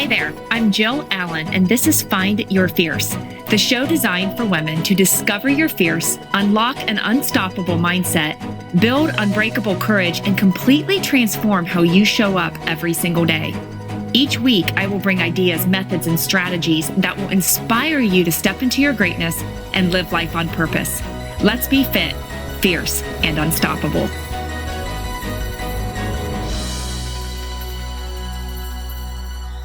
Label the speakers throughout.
Speaker 1: Hi there, I'm Jill Allen, and this is Find Your Fierce, the show designed for women to discover your fierce, unlock an unstoppable mindset, build unbreakable courage, and completely transform how you show up every single day. Each week, I will bring ideas, methods, and strategies that will inspire you to step into your greatness and live life on purpose. Let's be fit, fierce, and unstoppable.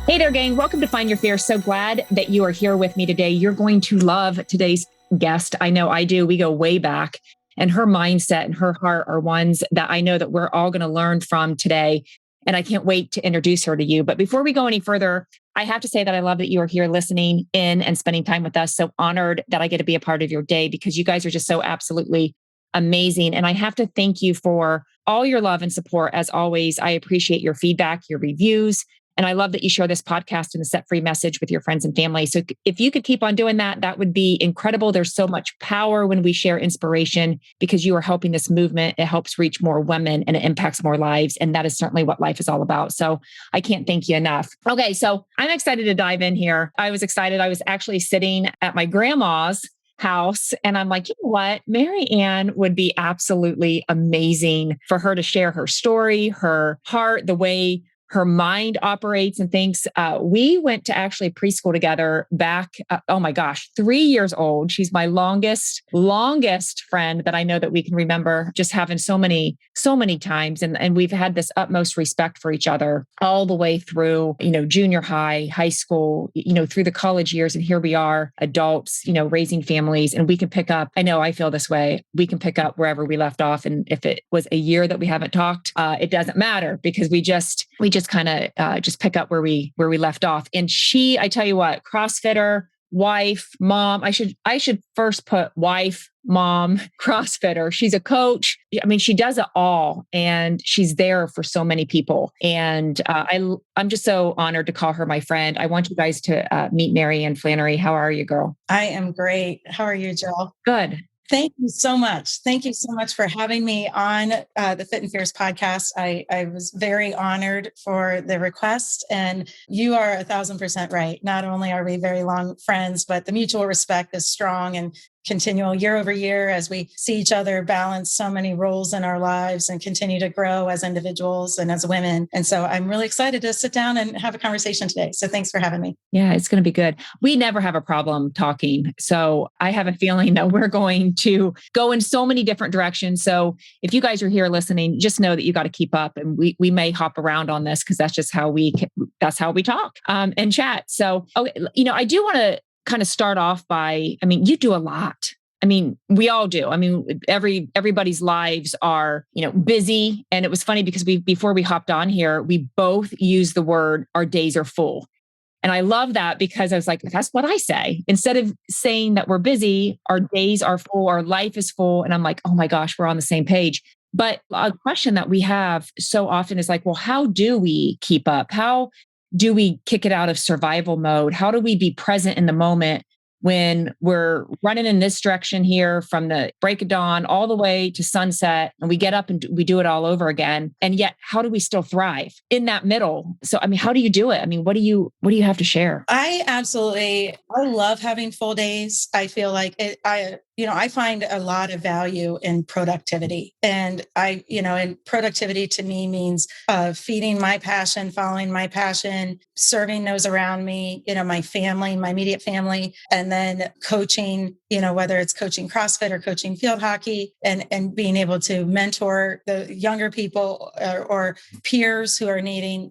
Speaker 1: Hey there, gang. Welcome to Find Your Fierce. So glad that you are here with me today. You're going to love today's guest. I know I do. We go way back, and her mindset and her heart are ones that I know that we're all going to learn from today. And I can't wait to introduce her to you. But before we go any further, I have to say that I love that you are here listening in and spending time with us. So honored that I get to be a part of your day because you guys are just so absolutely amazing. And I have to thank you for all your love and support. As always, I appreciate your feedback, your reviews. And I love that you share this podcast and the Set Free message with your friends and family. So if you could keep on doing that, that would be incredible. There's so much power when we share inspiration because you are helping this movement. It helps reach more women and it impacts more lives. And that is certainly what life is all about. So I can't thank you enough. Okay, so I'm excited to dive in here. I was excited. I was actually sitting at my grandma's house. And I'm like, you know what? Mary Ann would be absolutely amazing for her to share her story, her heart, the way her mind operates and thinks. We went to actually preschool together back, 3 years old. She's my longest friend that I know that we can remember just having so many times. And we've had this utmost respect for each other all the way through, junior high, high school, through the college years. And here we are, adults, raising families, and we can pick up. I know I feel this way. We can pick up wherever we left off. And if it was a year that we haven't talked, it doesn't matter because we just kind of just pick up where we left off. And she, I tell you what, CrossFitter, wife, mom. I should first put wife, mom, CrossFitter. She's a coach. I mean, she does it all, and she's there for so many people. And I'm just so honored to call her my friend. I want you guys to meet Mary Ann Flannery. How are you, girl?
Speaker 2: I am great. How are you, Jill?
Speaker 1: Good.
Speaker 2: Thank you so much. Thank you so much for having me on the Fit and Fierce podcast. I was very honored for the request, and you are 1,000% right. Not only are we very long friends, but the mutual respect is strong and continual year over year as we see each other balance so many roles in our lives and continue to grow as individuals and as women. And so I'm really excited to sit down and have a conversation today. So thanks for having me.
Speaker 1: Yeah, it's going to be good. We never have a problem talking. So I have a feeling that we're going to go in so many different directions. So if you guys are here listening, just know that you got to keep up, and we may hop around on this because that's just how we talk and chat. So, okay, I do want to kind of start off by, you do a lot. We all do. Everybody's lives are, busy. And it was funny because before we hopped on here, we both used the word, our days are full. And I love that because I was like, that's what I say. Instead of saying that we're busy, our days are full, our life is full. And I'm like, oh my gosh, we're on the same page. But a question that we have so often is like, well, how do we keep up? How do we kick it out of survival mode? How do we be present in the moment when we're running in this direction here from the break of dawn all the way to sunset, and we get up and we do it all over again? And yet, how do we still thrive in that middle? So, how do you do it? What do you have to share?
Speaker 2: I love having full days. I feel like I find a lot of value in productivity. And and productivity to me means feeding my passion, following my passion, serving those around me, my family, my immediate family, and then coaching, whether it's coaching CrossFit or coaching field hockey, and being able to mentor the younger people or peers who are needing,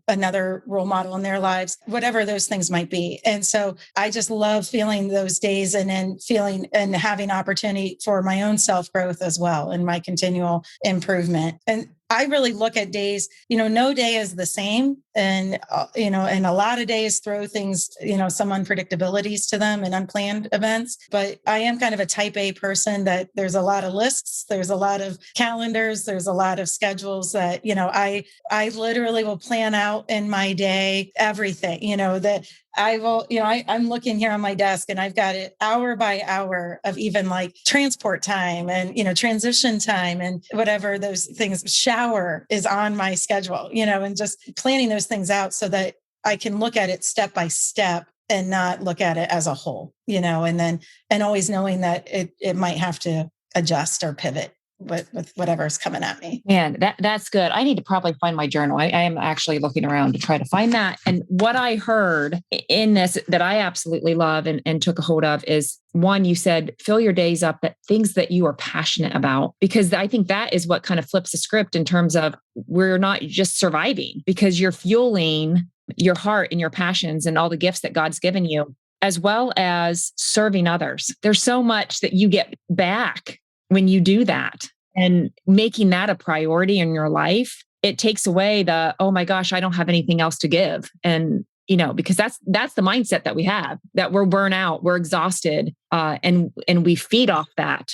Speaker 2: another role model in their lives, whatever those things might be. And so I just love feeling those days and then feeling and having opportunity for my own self-growth as well and my continual improvement. And I really look at days, no day is the same. And, and a lot of days throw things, some unpredictabilities to them and unplanned events. But I am kind of a type A person that there's a lot of lists, there's a lot of calendars, there's a lot of schedules that, I literally will plan out in my day, everything, that I will, I'm looking here on my desk and I've got it hour by hour of even like transport time and, transition time and whatever those things, shower is on my schedule, and just planning those things out so that I can look at it step by step and not look at it as a whole, and always knowing that it might have to adjust or pivot with whatever's coming at me.
Speaker 1: Man, that's good. I need to probably find my journal. I am actually looking around to try to find that. And what I heard in this that I absolutely love and took a hold of is one, you said, fill your days up at things that you are passionate about, because I think that is what kind of flips the script in terms of we're not just surviving, because you're fueling your heart and your passions and all the gifts that God's given you, as well as serving others. There's so much that you get back when you do that, and making that a priority in your life. It takes away the, oh my gosh, I don't have anything else to give. And, because that's the mindset that we have, that we're burnt out, we're exhausted, and we feed off that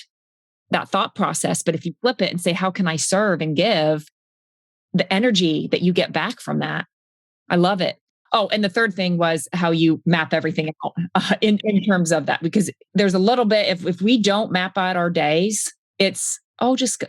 Speaker 1: thought process. But if you flip it and say, how can I serve and give, the energy that you get back from that, I love it. Oh, and the third thing was how you map everything out in terms of that, because there's a little bit, if we don't map out our days, it's, just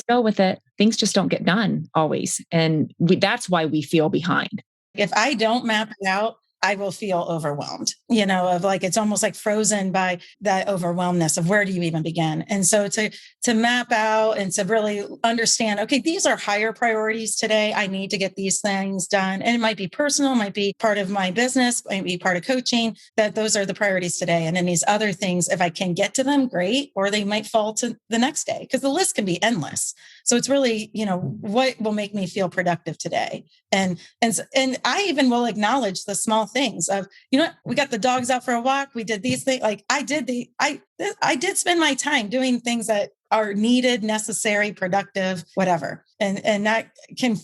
Speaker 1: go with it. Things just don't get done always. And that's why we feel behind.
Speaker 2: If I don't map it out, I will feel overwhelmed, of like, it's almost like frozen by that overwhelmness of where do you even begin? And so to map out and to really understand, okay, these are higher priorities today. I need to get these things done. And it might be personal, might be part of my business, might be part of coaching, that those are the priorities today. And then these other things, if I can get to them, great, or they might fall to the next day, because the list can be endless. So it's really, what will make me feel productive today? And I even will acknowledge the small things of, we got the dogs out for a walk. We did these things. Like I did spend my time doing things that are needed, necessary, productive, whatever. And that can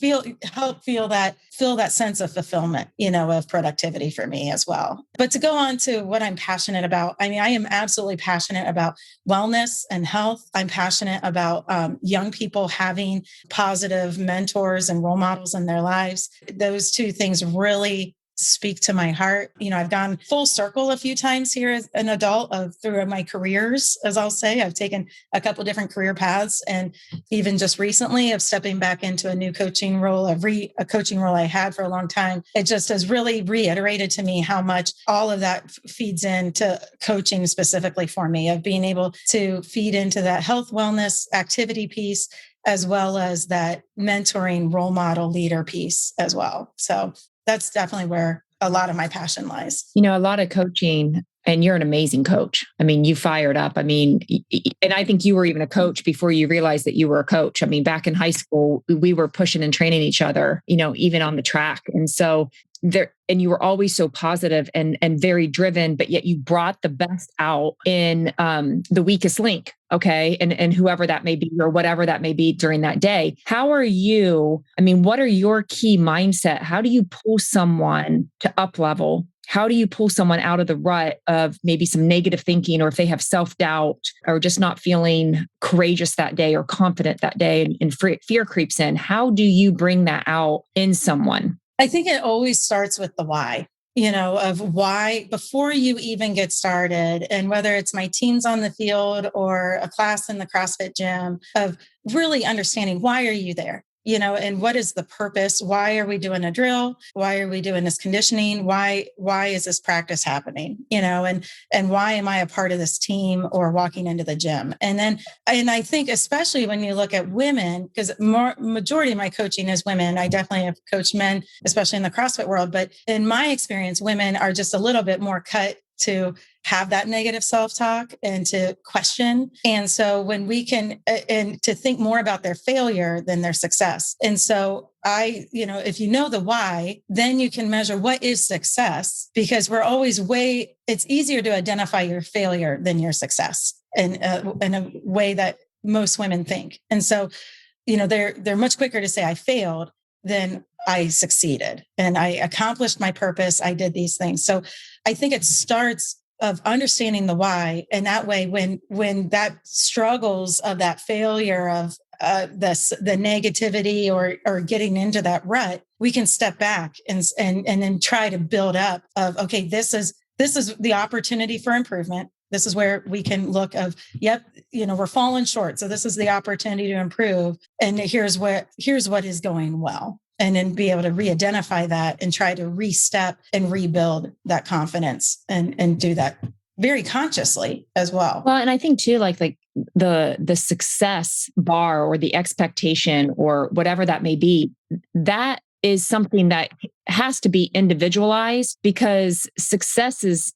Speaker 2: help fill that sense of fulfillment, of productivity for me as well. But to go on to what I'm passionate about, I am absolutely passionate about wellness and health. I'm passionate about young people having positive mentors and role models in their lives. Those two things really speak to my heart. I've gone full circle a few times here as an adult through my careers, as I'll say. I've taken a couple different career paths, and even just recently of stepping back into a new coaching role, a coaching role I had for a long time. It just has really reiterated to me how much all of that feeds into coaching specifically for me, of being able to feed into that health, wellness, activity piece, as well as that mentoring role model leader piece as well. So that's definitely where a lot of my passion lies.
Speaker 1: A lot of coaching, and you're an amazing coach. You fired up. And I think you were even a coach before you realized that you were a coach. Back in high school, we were pushing and training each other, even on the track. And so and you were always so positive and very driven, but yet you brought the best out in the weakest link. Okay. And whoever that may be, or whatever that may be during that day. How are you? What are your key mindset? How do you pull someone to up level? How do you pull someone out of the rut of maybe some negative thinking, or if they have self-doubt or just not feeling courageous that day or confident that day, and fear creeps in? How do you bring that out in someone?
Speaker 2: I think it always starts with the why, of why before you even get started. And whether it's my teams on the field or a class in the CrossFit gym, of really understanding, why are you there? And what is the purpose? Why are we doing a drill? Why are we doing this conditioning? Why is this practice happening? And why am I a part of this team or walking into the gym? And I think especially when you look at women, because majority of my coaching is women. I definitely have coached men, especially in the CrossFit world. But in my experience, women are just a little bit more cut to have that negative self-talk and to question. And so when we can, and to think more about their failure than their success. And so if you know the why, then you can measure what is success, because we're always it's easier to identify your failure than your success in a way that most women think. And so, they're much quicker to say I failed than I succeeded and I accomplished my purpose. I did these things. So I think it starts of understanding the why. And that way, when that struggles of that failure of the negativity or getting into that rut, we can step back and then try to build up of, okay, this is the opportunity for improvement. This is where we can look of, yep, we're falling short. So this is the opportunity to improve. And here's what is going well. and then be able to re-identify that and try to re-step and rebuild that confidence and do that very consciously as well.
Speaker 1: Well, and I think too, like the success bar or the expectation or whatever that may be, that is something that has to be individualized, because success is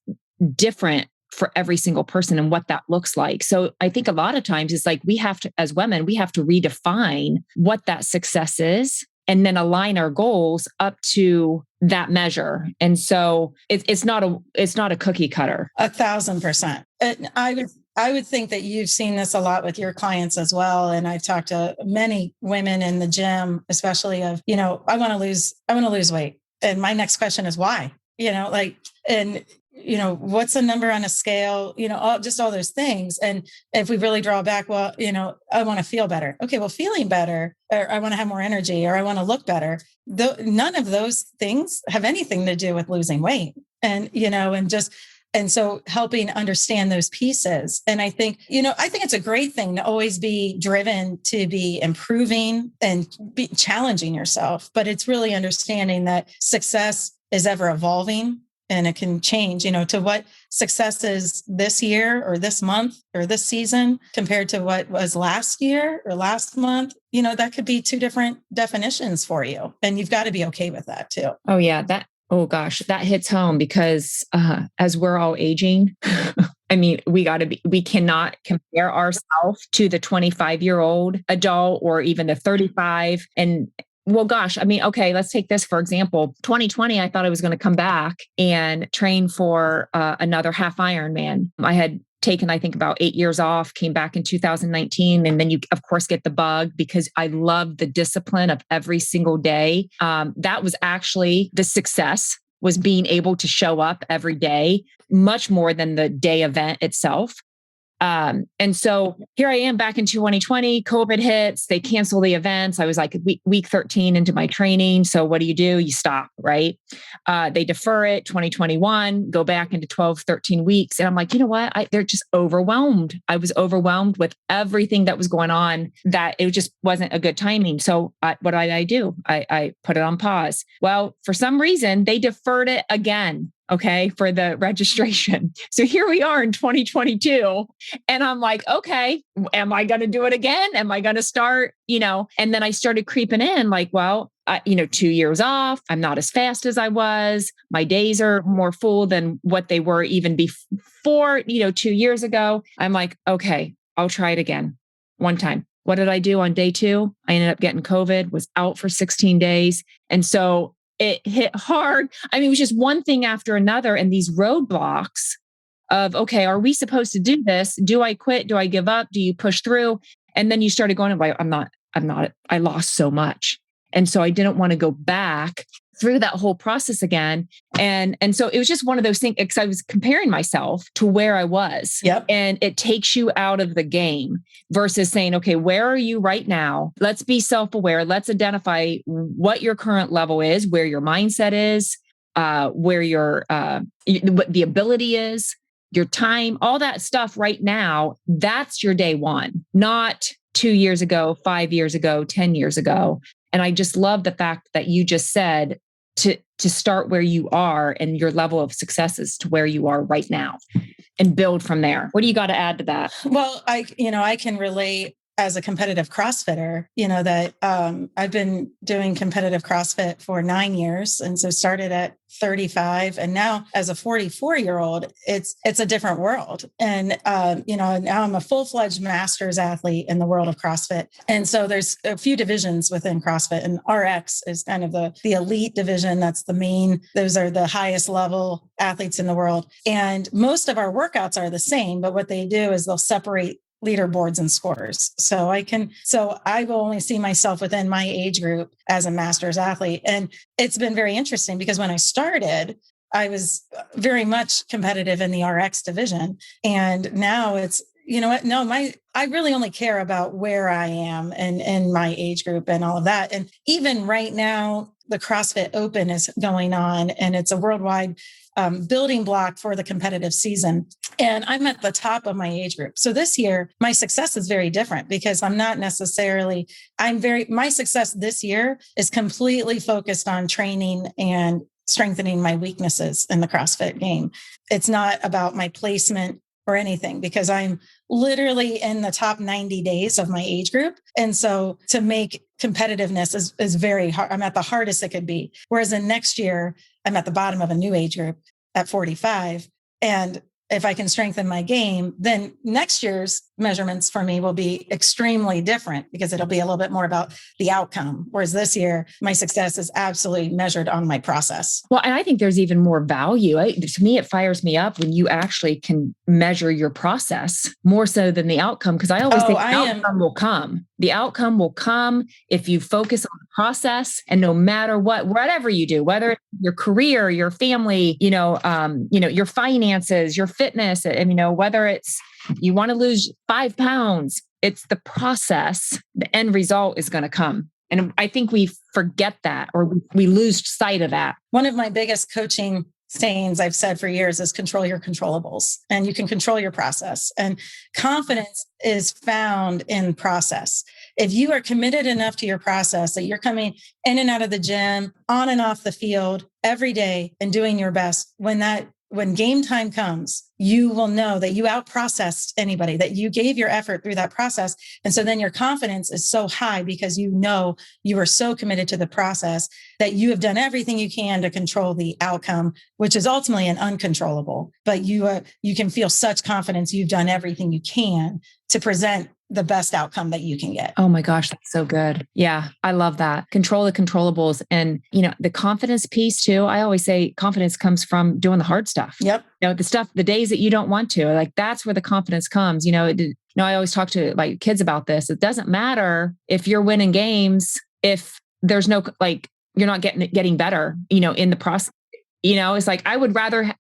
Speaker 1: different for every single person and what that looks like. So I think a lot of times it's like we have to, as women, we have to redefine what that success is and then align our goals up to that measure. And so it's not a cookie cutter.
Speaker 2: 1,000%. And I would think that you've seen this a lot with your clients as well. And I've talked to many women in the gym, especially of, I want to lose weight. And my next question is why? What's a number on a scale, just all those things. And if we really draw back, well, I want to feel better. Okay, well, feeling better, or I want to have more energy, or I want to look better. None of those things have anything to do with losing weight. And so helping understand those pieces. And I think it's a great thing to always be driven to be improving and be challenging yourself. But it's really understanding that success is ever evolving. And it can change, to what success is this year or this month or this season compared to what was last year or last month. That could be two different definitions for you. And you've got to be okay with that too.
Speaker 1: Oh, yeah. That hits home because as we're all aging, I mean, we cannot compare ourselves to the 25-year-old adult or even the 35. And well, gosh, I mean, okay, let's take this for example. 2020, I thought I was going to come back and train for another half Ironman. I had taken, I think, about 8 years off, came back in 2019. And then you, of course, get the bug because I love the discipline of every single day. That was actually the success, was being able to show up every day, much more than the day event itself. And so here I am back in 2020, COVID hits, they cancel the events. I was like week 13 into my training. So what do? You stop, right? They defer it 2021, go back into 12, 13 weeks. And I'm like, you know what? They're just overwhelmed. I was overwhelmed with everything that was going on, that it just wasn't a good timing. So what did I do? I put it on pause. Well, for some reason, they deferred it again. Okay, for the registration. So here we are in 2022. And I'm like, okay, am I going to do it again? Am I going to start, And then I started creeping in like, well, 2 years off. I'm not as fast as I was. My days are more full than what they were even before, 2 years ago. I'm like, okay, I'll try it again. One time. What did I do on day 2? I ended up getting COVID, was out for 16 days. And so it hit hard. I mean, it was just one thing after another. And these roadblocks of, okay, are we supposed to do this? Do I quit? Do I give up? Do you push through? And then you started going, I'm not, I lost so much. And so I didn't want to go back through that whole process again. And so it was just one of those things, because I was comparing myself to where I was.
Speaker 2: Yep.
Speaker 1: And it takes you out of the game versus saying, okay, where are you right now? Let's be self-aware. Let's identify what your current level is, where your mindset is, where what the ability is, your time, all that stuff right now. That's your day one, not 2 years ago, 5 years ago, 10 years ago. And I just love the fact that you just said to start where you are and your level of successes to where you are right now and build from there. What do you got to add to that?
Speaker 2: Well, I can relate as a competitive CrossFitter, that I've been doing competitive CrossFit for 9 years. And so started at 35. And now as a 44-year-old, it's a different world. And, now I'm a full-fledged master's athlete in the world of CrossFit. And so there's a few divisions within CrossFit, and RX is kind of the elite division. That's the main, those are the highest level athletes in the world. And most of our workouts are the same, but what they do is they'll separate leaderboards and scores. So I will only see myself within my age group as a master's athlete. And it's been very interesting because when I started, I was very much competitive in the RX division. And now it's, I really only care about where I am and my age group and all of that. And even right now, the CrossFit Open is going on, and it's a worldwide building block for the competitive season. And I'm at the top of my age group. So this year, my success is very different because I'm not necessarily, my success this year is completely focused on training and strengthening my weaknesses in the CrossFit game. It's not about my placement or anything because I'm literally in the top 90 days of my age group. And so to make competitiveness is very hard. I'm at the hardest it could be. Whereas in next year, I'm at the bottom of a new age group at 45. And if I can strengthen my game, then next year's measurements for me will be extremely different because it'll be a little bit more about the outcome. Whereas this year, my success is absolutely measured on my process.
Speaker 1: Well, and I think there's even more value. To me, it fires me up when you actually can measure your process more so than the outcome. Because I always think the outcome will come. The outcome will come if you focus on the process, and no matter what, whatever you do, whether it's your career, your family, your finances, your fitness, and whether it's you want to lose 5 pounds, it's the process. The end result is going to come. And I think we forget that, or we lose sight of that.
Speaker 2: One of my biggest coaching sayings I've said for years is control your controllables, and you can control your process. And confidence is found in process. If you are committed enough to your process that you're coming in and out of the gym, on and off the field every day and doing your best, when game time comes, you will know that you outprocessed anybody, that you gave your effort through that process. And so then your confidence is so high because you know you are so committed to the process that you have done everything you can to control the outcome, which is ultimately an uncontrollable. But you can feel such confidence you've done everything you can to present the best outcome that you can get.
Speaker 1: Oh my gosh, that's so good. Yeah, I love that. Control the controllables. And, the confidence piece too. I always say confidence comes from doing the hard stuff.
Speaker 2: Yep.
Speaker 1: The days that you don't want to, like that's where the confidence comes. I always talk to like kids about this. It doesn't matter if you're winning games, if there's no, you're not getting better, in the process. It's like, I would rather,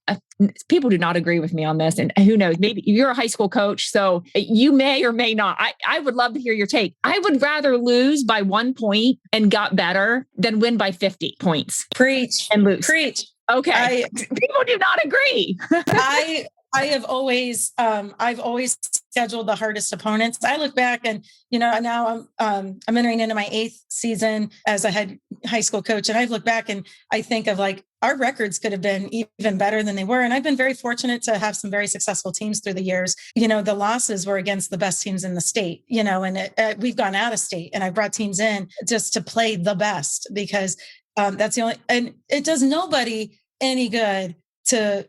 Speaker 1: people do not agree with me on this. And who knows, maybe you're a high school coach, so you may or may not. I would love to hear your take. I would rather lose by 1 point and got better than win by 50 points.
Speaker 2: Preach.
Speaker 1: And lose.
Speaker 2: Preach.
Speaker 1: Okay. People do not agree.
Speaker 2: I've always scheduled the hardest opponents. I look back and, now I'm entering into my 8th season as a head high school coach. And I've looked back and I think of our records could have been even better than they were. And I've been very fortunate to have some very successful teams through the years. The losses were against the best teams in the state, and we've gone out of state, and I brought teams in just to play the best because that's the only, and it does nobody any good to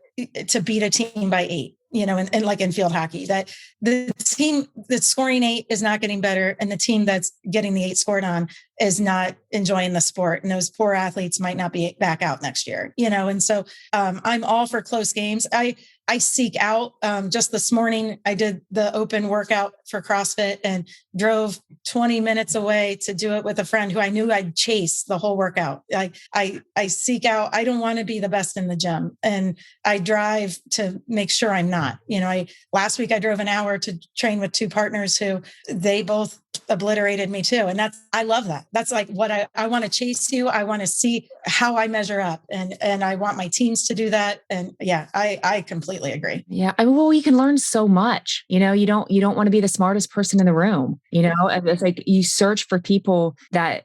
Speaker 2: beat a team by 8, and like in field hockey, that the team that's scoring 8 is not getting better. And the team that's getting the 8 scored on is not enjoying the sport. And those poor athletes might not be back out next year, and so I'm all for close games. I seek out, just this morning, I did the open workout for CrossFit and drove 20 minutes away to do it with a friend who I knew I'd chase the whole workout. I seek out, I don't want to be the best in the gym, and I drive to make sure I'm not. Last week I drove an hour to train with 2 partners who they both obliterated me too. And I love that. That's like what I want to chase you. I want to see how I measure up, and I want my teams to do that. And yeah, I completely agree.
Speaker 1: Yeah. Well, you can learn so much, you don't want to be the smartest person in the room, and it's like you search for people that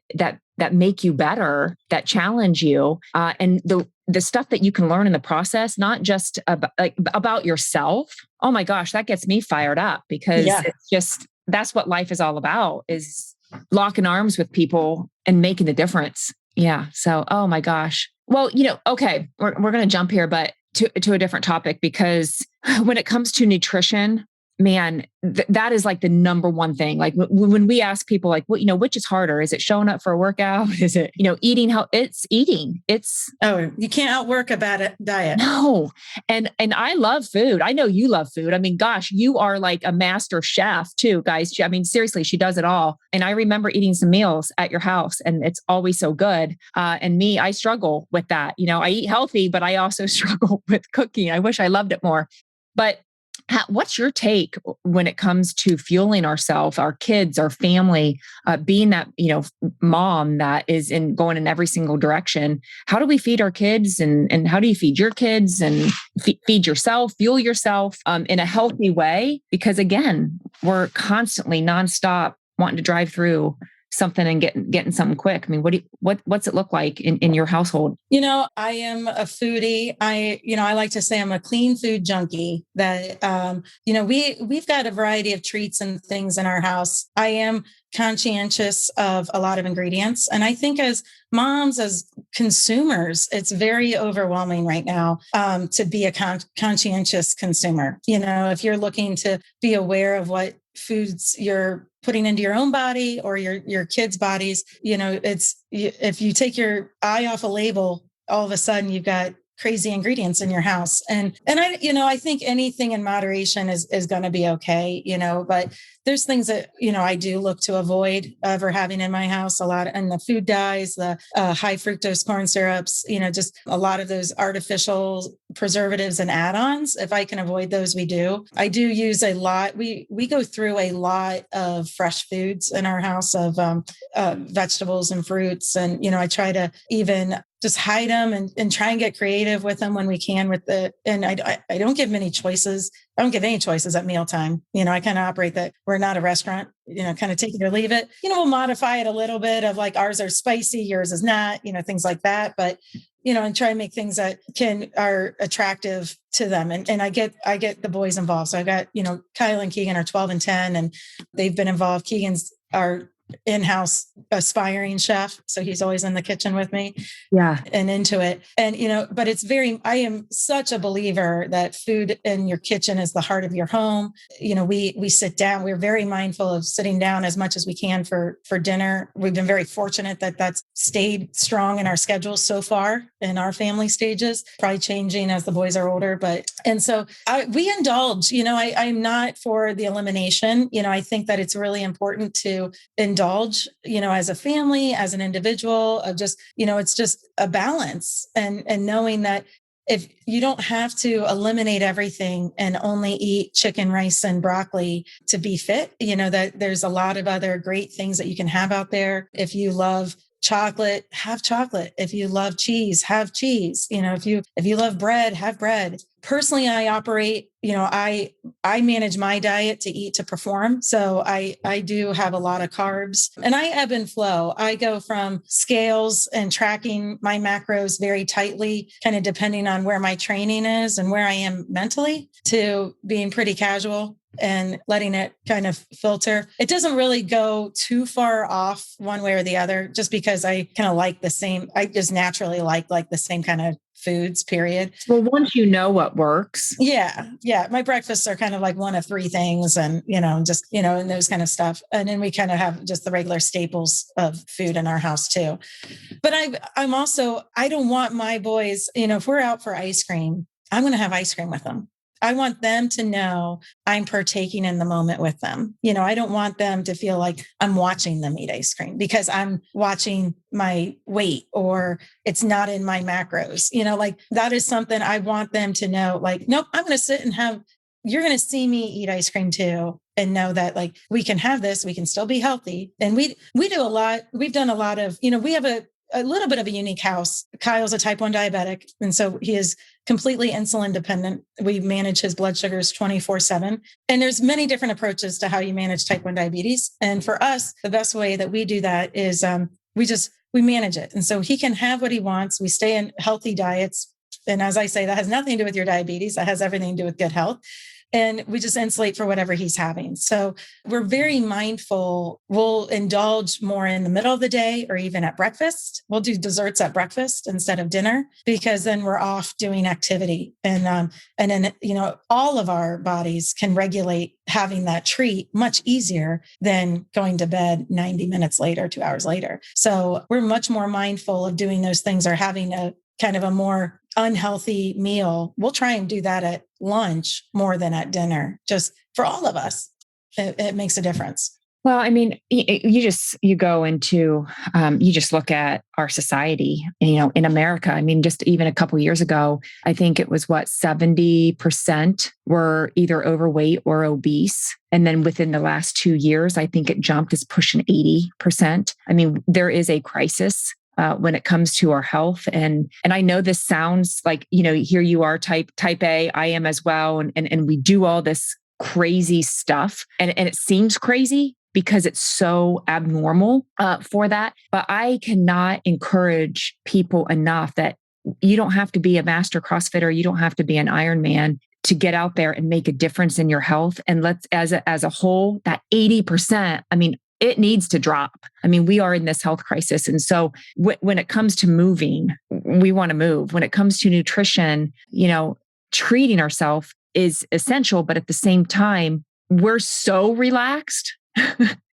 Speaker 1: make you better, that challenge you. And the stuff that you can learn in the process, not just about yourself. Oh my gosh, that gets me fired up because it's just, that's what life is all about, is locking arms with people and making the difference. Yeah. So, oh my gosh. Well, okay, we're going to jump here, but to a different topic, because when it comes to nutrition, man, that is like the number one thing. Like when we ask people like, which is harder? Is it showing up for a workout? Is it, eating how it's eating?
Speaker 2: You can't outwork a bad diet.
Speaker 1: No. And I love food. I know you love food. I mean, gosh, you are like a master chef too, guys. I mean, seriously, she does it all. And I remember eating some meals at your house, and it's always so good. And me, I struggle with that. I eat healthy, but I also struggle with cooking. I wish I loved it more. But What's your take when it comes to fueling ourselves, our kids, our family, being that, mom that is going in every single direction? How do we feed our kids, and how do you feed your kids, and feed yourself, fuel yourself in a healthy way? Because again, we're constantly nonstop wanting to drive through something and getting something quick. I mean, what's it look like in your household?
Speaker 2: I am a foodie. I like to say I'm a clean food junkie. That we've got a variety of treats and things in our house. I am conscientious of a lot of ingredients, and I think as moms, as consumers, it's very overwhelming right now to be a conscientious consumer. If you're looking to be aware of what foods you're putting into your own body or your kids' bodies, if you take your eye off a label, all of a sudden you've got crazy ingredients in your house. And I think anything in moderation is going to be okay, but there's things that, I do look to avoid ever having in my house a lot. And the food dyes, the high fructose corn syrups, just a lot of those artificial preservatives and add-ons. If I can avoid those, we do. I do use a lot. We go through a lot of fresh foods in our house, of vegetables and fruits. And, I try to even just hide them and try and get creative with them when we can and I don't give many choices. I don't give any choices at mealtime. I kind of operate that we're not a restaurant, kind of take it or leave it. We'll modify it a little bit of like ours are spicy, yours is not, things like that. But, and try and make things that are attractive to them. And I get the boys involved. So I've got, Kyle and Keegan are 12 and 10, and they've been involved. Keegan's our in-house aspiring chef. So he's always in the kitchen with me.
Speaker 1: Yeah.
Speaker 2: And into it. And, but I am such a believer that food in your kitchen is the heart of your home. We sit down, we're very mindful of sitting down as much as we can for dinner. We've been very fortunate that that's stayed strong in our schedule so far in our family stages, probably changing as the boys are older. And so we indulge, I'm not for the elimination. I think that it's really important to indulge, as a family, as an individual, of just, it's just a balance and knowing that if you don't have to eliminate everything and only eat chicken, rice, and broccoli to be fit, that there's a lot of other great things that you can have out there. If you love chocolate, have chocolate. If you love cheese, have cheese. If you love bread, have bread. Personally, I operate, I manage my diet to eat to perform. So I do have a lot of carbs, and I ebb and flow. I go from scales and tracking my macros very tightly, kind of depending on where my training is and where I am mentally, to being pretty casual and letting it kind of filter. It doesn't really go too far off one way or the other, just because I kind of like the same. I just naturally like the same kind of foods, period.
Speaker 1: Well, once you know what works.
Speaker 2: Yeah. My breakfasts are kind of like one of three things, and, just, and those kind of stuff. And then we kind of have just the regular staples of food in our house too. But I'm also, I don't want my boys, if we're out for ice cream, I'm going to have ice cream with them. I want them to know I'm partaking in the moment with them. I don't want them to feel like I'm watching them eat ice cream because I'm watching my weight or it's not in my macros. Like that is something I want them to know, like, nope, I'm going to sit and you're going to see me eat ice cream too. And know that like, we can have this, we can still be healthy. And we do a lot. We've done a lot of, we have a little bit of a unique house. Kyle's a type 1 diabetic. And so he is completely insulin dependent. We manage his blood sugars 24/7. And there's many different approaches to how you manage type 1 diabetes. And for us, the best way that we do that is we manage it. And so he can have what he wants. We stay in healthy diets. And as I say, that has nothing to do with your diabetes. That has everything to do with good health. And we just insulate for whatever he's having. So we're very mindful. We'll indulge more in the middle of the day or even at breakfast. We'll do desserts at breakfast instead of dinner, because then we're off doing activity. And then, all of our bodies can regulate having that treat much easier than going to bed 90 minutes later, 2 hours later. So we're much more mindful of doing those things, or having a kind of a more unhealthy meal. We'll try and do that at lunch more than at dinner, just for all of us. It makes a difference.
Speaker 1: Well, I mean, you go into, you just look at our society, in America. I mean, just even a couple years ago, I think it was 70% were either overweight or obese. And then within the last 2 years, I think it jumped, is pushing 80%. I mean, there is a crisis when it comes to our health. And I know this sounds like, here you are, type A, I am as well. And we do all this crazy stuff. And it seems crazy because it's so abnormal for that. But I cannot encourage people enough that you don't have to be a master CrossFitter. You don't have to be an Ironman to get out there and make a difference in your health. And let's, as a whole, that 80%, I mean, it needs to drop. I mean, we are in this health crisis. And so when it comes to moving, we want to move. When it comes to nutrition, treating ourselves is essential. But at the same time, we're so relaxed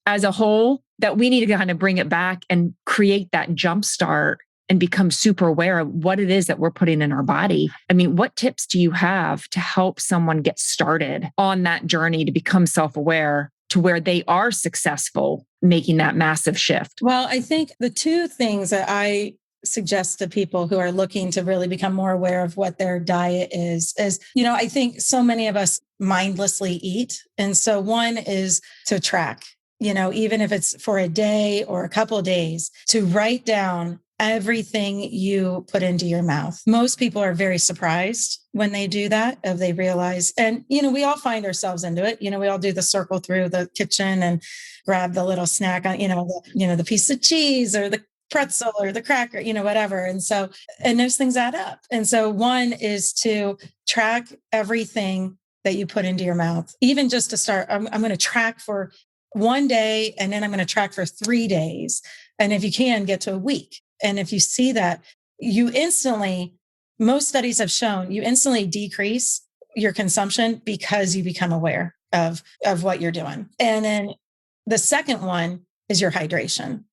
Speaker 1: as a whole that we need to kind of bring it back and create that jump start and become super aware of what it is that we're putting in our body. I mean, what tips do you have to help someone get started on that journey to become self-aware to where they are successful making that massive shift?
Speaker 2: Well, I think the two things that I suggest to people who are looking to really become more aware of what their diet is, I think so many of us mindlessly eat. And so one is to track, even if it's for a day or a couple of days, to write down everything you put into your mouth. Most people are very surprised when they do that, if they realize, and, we all find ourselves into it. We all do the circle through the kitchen and grab the little snack on, the piece of cheese or the pretzel or the cracker, whatever. And those things add up. And so one is to track everything that you put into your mouth. Even just to start, I'm going to track for one day, and then I'm going to track for 3 days. And if you can, get to a week. And if you see that, most studies have shown you instantly decrease your consumption because you become aware of what you're doing. And then the second one is your hydration,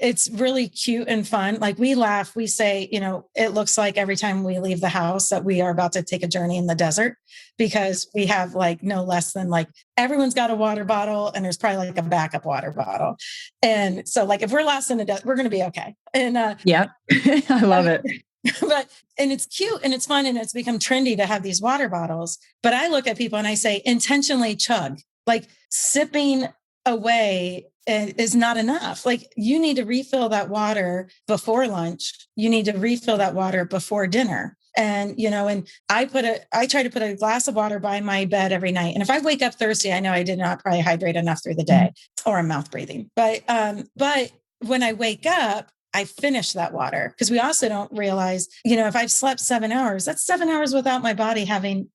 Speaker 2: it's really cute and fun. Like, we laugh, we say, it looks like every time we leave the house that we are about to take a journey in the desert, because we have no less than everyone's got a water bottle, and there's probably a backup water bottle. And so if we're lost in the desert, we're going to be okay. And
Speaker 1: yeah, I love it.
Speaker 2: And it's cute and it's fun and it's become trendy to have these water bottles. But I look at people and I say, intentionally chug, sipping away is not enough. You need to refill that water before lunch. You need to refill that water before dinner. And, and I try to put a glass of water by my bed every night. And if I wake up thirsty, I know I did not probably hydrate enough through the day, or I'm mouth breathing. But when I wake up, I finish that water, because we also don't realize, if I've slept 7 hours, that's 7 hours without my body having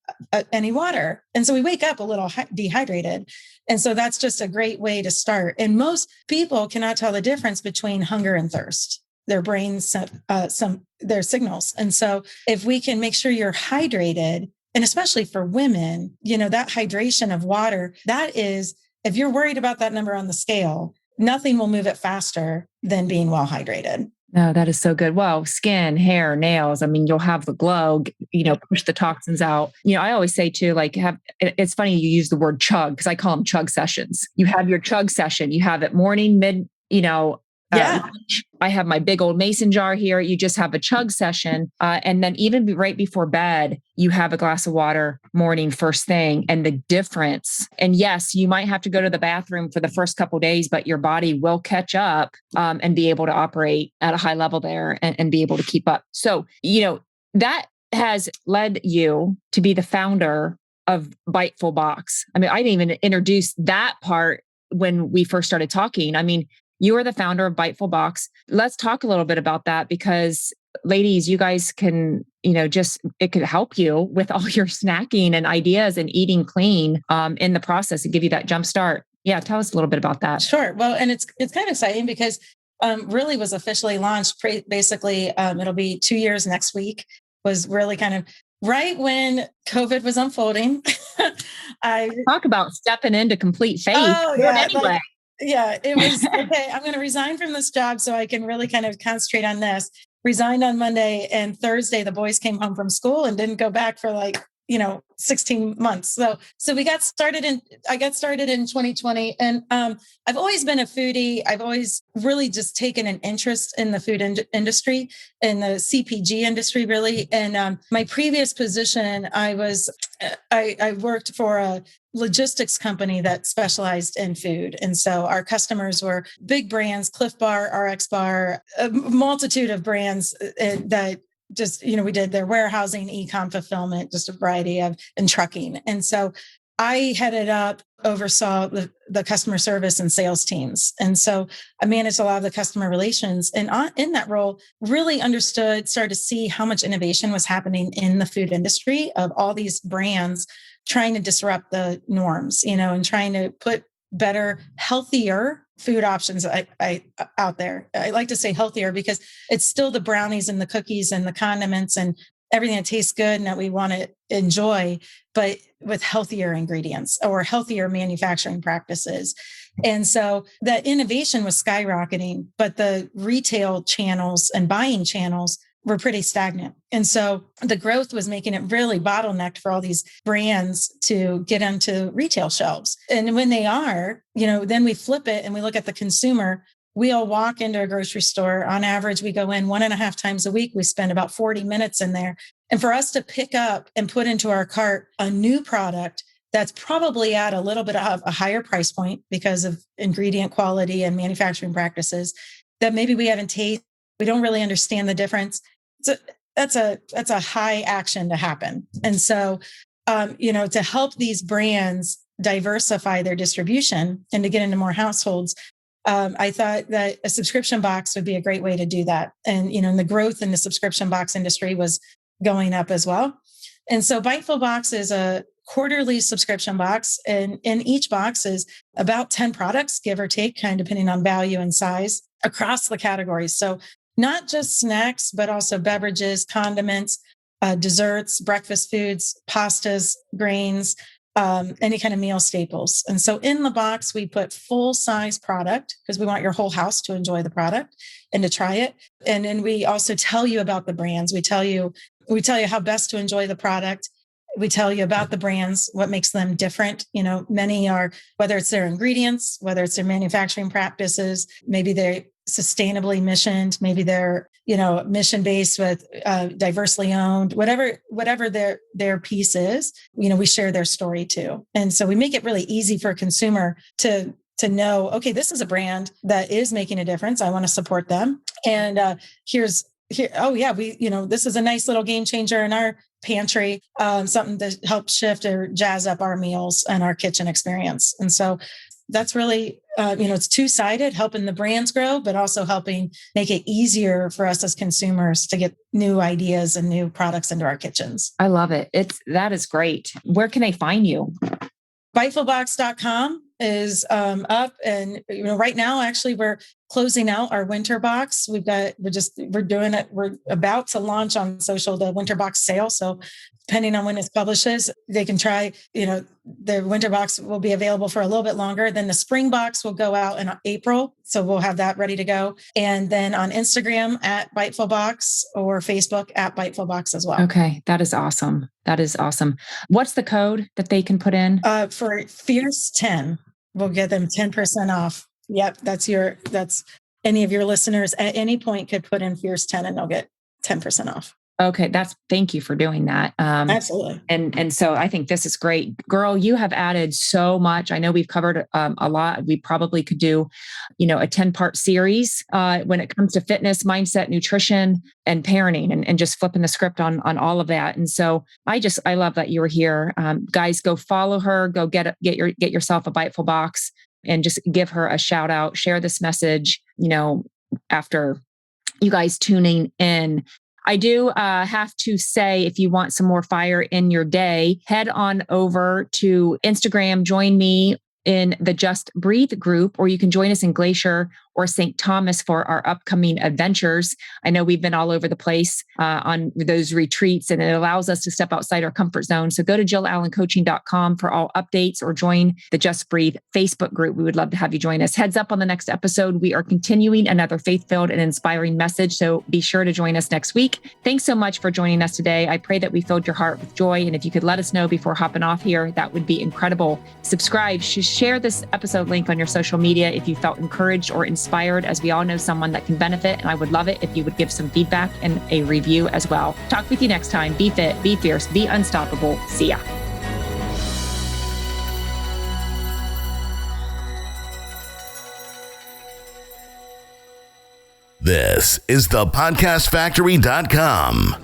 Speaker 2: any water. And so we wake up a little dehydrated. And so that's just a great way to start. And most people cannot tell the difference between hunger and thirst. Their brains, their signals. And so if we can make sure you're hydrated, and especially for women, that hydration of water, that is, if you're worried about that number on the scale, nothing will move it faster than being well hydrated.
Speaker 1: No, that is so good. Well, skin, hair, nails. I mean, you'll have the glow, push the toxins out. I always say too, it's funny you use the word chug, because I call them chug sessions. You have your chug session. You have it morning, mid, lunch. I have my big old mason jar here. You just have a chug session. And then even right before bed, you have a glass of water morning, first thing. And the difference, and yes, you might have to go to the bathroom for the first couple of days, but your body will catch up and be able to operate at a high level there and be able to keep up. So, that has led you to be the founder of Biteful Box. I mean, I didn't even introduce that part when we first started talking. I mean, you are the founder of Biteful Box. Let's talk a little bit about that, because ladies, you guys can, it could help you with all your snacking and ideas and eating clean in the process and give you that jump start. Yeah. Tell us a little bit about that.
Speaker 2: Sure. Well, and it's kind of exciting because really was officially launched. Basically, it'll be 2 years next week, was really kind of right when COVID was unfolding.
Speaker 1: Talk about stepping into complete faith.
Speaker 2: Oh, yeah.
Speaker 1: Anyway.
Speaker 2: It was, okay, I'm going to resign from this job so I can really kind of concentrate on this. Resigned on Monday, and Thursday, the boys came home from school and didn't go back for 16 months. So I got started in 2020, and I've always been a foodie. I've always really just taken an interest in the food industry, in the CPG industry, really. And my previous position, I worked for a logistics company that specialized in food. And so our customers were big brands, Cliff Bar, RX Bar, a multitude of brands that just, we did their warehousing, e-com fulfillment, just a variety of, and trucking. And so I oversaw the customer service and sales teams. And so I managed a lot of the customer relations, and in that role, really started to see how much innovation was happening in the food industry of all these brands trying to disrupt the norms, and trying to put better, healthier food options out there. I like to say healthier because it's still the brownies and the cookies and the condiments and everything that tastes good and that we want to enjoy, but with healthier ingredients or healthier manufacturing practices. And so that innovation was skyrocketing, but the retail channels and buying channels were pretty stagnant. And so the growth was making it really bottlenecked for all these brands to get onto retail shelves. And when they are, then we flip it and we look at the consumer. We all walk into a grocery store. On average, we go in 1.5 times a week. We spend about 40 minutes in there. And for us to pick up and put into our cart a new product that's probably at a little bit of a higher price point because of ingredient quality and manufacturing practices that maybe we haven't tasted, we don't really understand the difference. So that's a high action to happen. And so, to help these brands diversify their distribution and to get into more households, I thought that a subscription box would be a great way to do that. And, the growth in the subscription box industry was going up as well. And so Biteful Box is a quarterly subscription box. And in each box is about 10 products, give or take, kind of depending on value and size across the categories. So not just snacks, but also beverages, condiments, desserts, breakfast foods, pastas, grains, any kind of meal staples. And so in the box, we put full size product because we want your whole house to enjoy the product and to try it. And then we also tell you about the brands. We tell you how best to enjoy the product. We tell you about the brands, what makes them different. Many are, whether it's their ingredients, whether it's their manufacturing practices, maybe they're sustainably missioned, maybe they're, mission-based with diversely owned, whatever their piece is, we share their story too. And so we make it really easy for a consumer to know, okay, this is a brand that is making a difference. I want to support them. And this is a nice little game changer in our pantry, something to help shift or jazz up our meals and our kitchen experience. And so that's really, it's two-sided, helping the brands grow, but also helping make it easier for us as consumers to get new ideas and new products into our kitchens.
Speaker 1: I love it. That is great. Where can they find you?
Speaker 2: Bitefulbox.com is up. And right now, actually, we're closing out our winter box. We're doing it. We're about to launch on social the winter box sale. So depending on when it publishes, they can try, the winter box will be available for a little bit longer. Then the spring box will go out in April. So we'll have that ready to go. And then on Instagram at Biteful Box or Facebook at Biteful Box as well.
Speaker 1: Okay. That is awesome. What's the code that they can put in?
Speaker 2: For Fierce 10, we'll get them 10% off. Yep. That's any of your listeners at any point could put in Fierce 10 and they'll get 10% off.
Speaker 1: Okay. Thank you for doing that.
Speaker 2: Absolutely.
Speaker 1: And so I think this is great. Girl, you have added so much. I know we've covered a lot. We probably could do, a 10-part series when it comes to fitness, mindset, nutrition, and parenting, and just flipping the script on all of that. And so I love that you were here. Guys, go follow her, go get yourself a Biteful Box and just give her a shout out, share this message, after you guys tuning in. I do have to say, if you want some more fire in your day, head on over to Instagram, join me in the Just Breathe group, or you can join us in Glacier or St. Thomas for our upcoming adventures. I know we've been all over the place on those retreats, and it allows us to step outside our comfort zone. So go to JillAllenCoaching.com for all updates, or join the Just Breathe Facebook group. We would love to have you join us. Heads up on the next episode. We are continuing another faith-filled and inspiring message. So be sure to join us next week. Thanks so much for joining us today. I pray that we filled your heart with joy. And if you could let us know before hopping off here, that would be incredible. Subscribe, share this episode link on your social media if you felt encouraged or inspired, as we all know someone that can benefit. And I would love it if you would give some feedback and a review as well. Talk with you next time. Be fit, be fierce, be unstoppable. See ya.
Speaker 3: This is the podcastfactory.com.